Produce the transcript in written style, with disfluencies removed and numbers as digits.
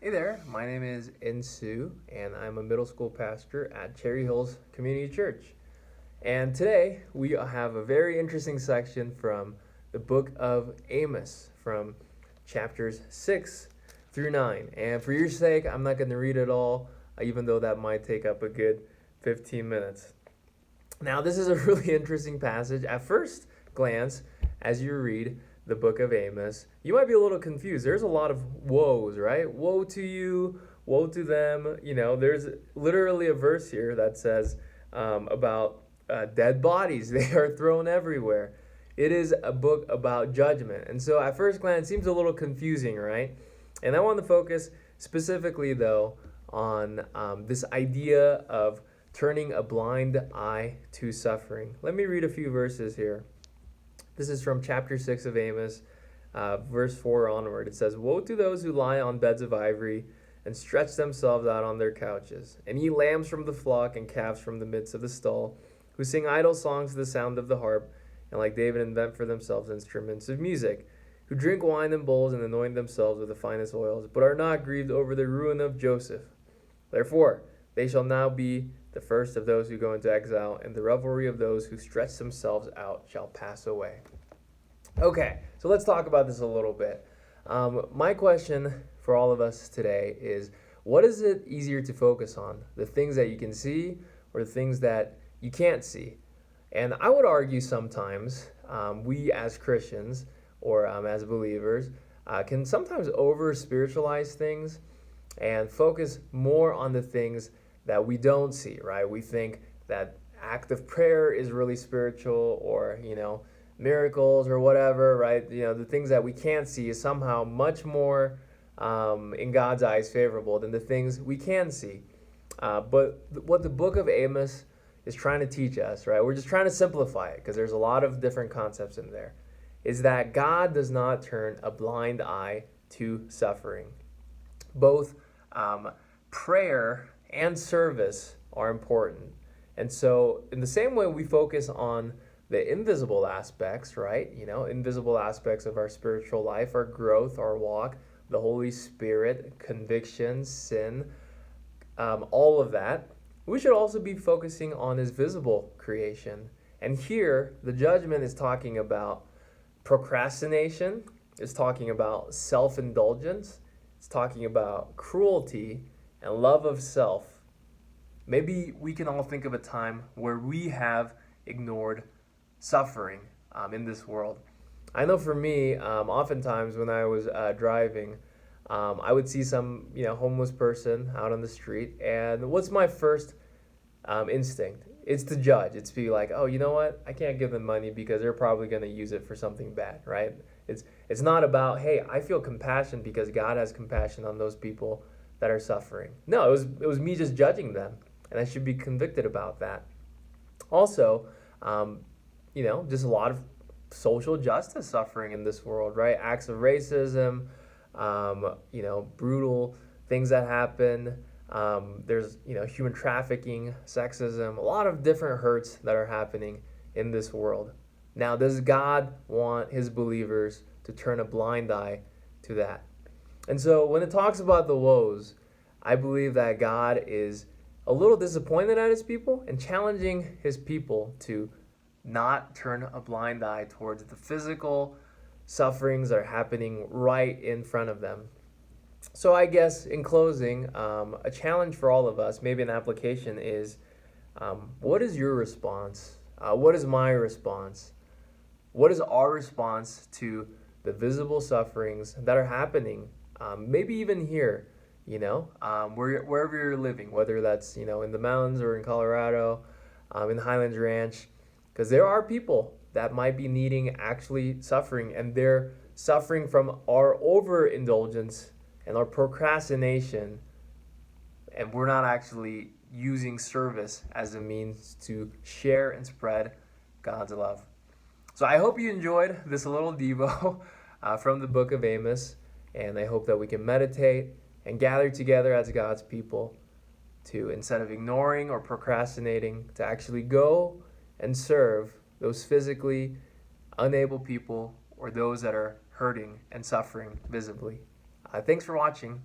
Hey there, my name is Insu, and I'm a middle school pastor at Cherry Hills Community Church. And today we have a very interesting section from the book of Amos, from chapters 6 through 9. And for your sake, I'm not going to read it all, even though that might take up a good 15 minutes. Now, this is a really interesting passage. At first glance, as you read the book of Amos, you might be a little confused. There's a lot of woes, right? Woe to you, woe to them. There's literally a verse here that says about dead bodies. They are thrown everywhere. It is a book about judgment. And so at first glance, it seems a little confusing, right? And I want to focus specifically, though, on this idea of turning a blind eye to suffering. Let me read a few verses here. This is from chapter 6 of Amos, verse 4 onward. It says, "Woe to those who lie on beds of ivory and stretch themselves out on their couches, and eat lambs from the flock and calves from the midst of the stall, who sing idle songs to the sound of the harp, and like David invent for themselves instruments of music, who drink wine in bowls and anoint themselves with the finest oils, but are not grieved over the ruin of Joseph. Therefore, they shall now be the first of those who go into exile, and the revelry of those who stretch themselves out shall pass away." Okay, so let's talk about this a little bit. My question for all of us today is, what is it easier to focus on? The things that you can see or the things that you can't see? And I would argue sometimes we as Christians or as believers can sometimes over-spiritualize things and focus more on the things that we don't see, right? We think that act of prayer is really spiritual, or, miracles or whatever, right? The things that we can't see is somehow much more in God's eyes favorable than the things we can see. But what the book of Amos is trying to teach us, right? We're just trying to simplify it because there's a lot of different concepts in there, is that God does not turn a blind eye to suffering. Both prayer and service are important. And so in the same way we focus on the invisible aspects, right? Invisible aspects of our spiritual life, our growth, our walk, the Holy Spirit, convictions, sin, all of that. We should also be focusing on His visible creation. And here, the judgment is talking about procrastination, it's talking about self-indulgence, it's talking about cruelty and love of self. Maybe we can all think of a time where we have ignored suffering in this world. I know for me, oftentimes when I was driving, I would see some homeless person out on the street, and what's my first instinct? It's to judge. It's to be like, oh, you know what? I can't give them money because they're probably going to use it for something bad, right? It's not about, hey, I feel compassion because God has compassion on those people that are suffering. No, it was me just judging them, and I should be convicted about that. Also, just a lot of social justice suffering in this world, right? Acts of racism, brutal things that happen. There's human trafficking, sexism, a lot of different hurts that are happening in this world. Now, does God want His believers to turn a blind eye to that? And so when it talks about the woes, I believe that God is a little disappointed at His people and challenging His people to not turn a blind eye towards the physical sufferings that are happening right in front of them. So I guess in closing, a challenge for all of us, maybe an application is, what is your response? What is my response? What is our response to the visible sufferings that are happening? Maybe even here, wherever you're living, whether that's, in the mountains or in Colorado, in Highlands Ranch, because there are people that might be needing actually suffering, and they're suffering from our overindulgence and our procrastination, and we're not actually using service as a means to share and spread God's love. So I hope you enjoyed this little devo from the book of Amos, and I hope that we can meditate and gather together as God's people to, instead of ignoring or procrastinating, to actually go and serve those physically unable people or those that are hurting and suffering visibly. Thanks for watching.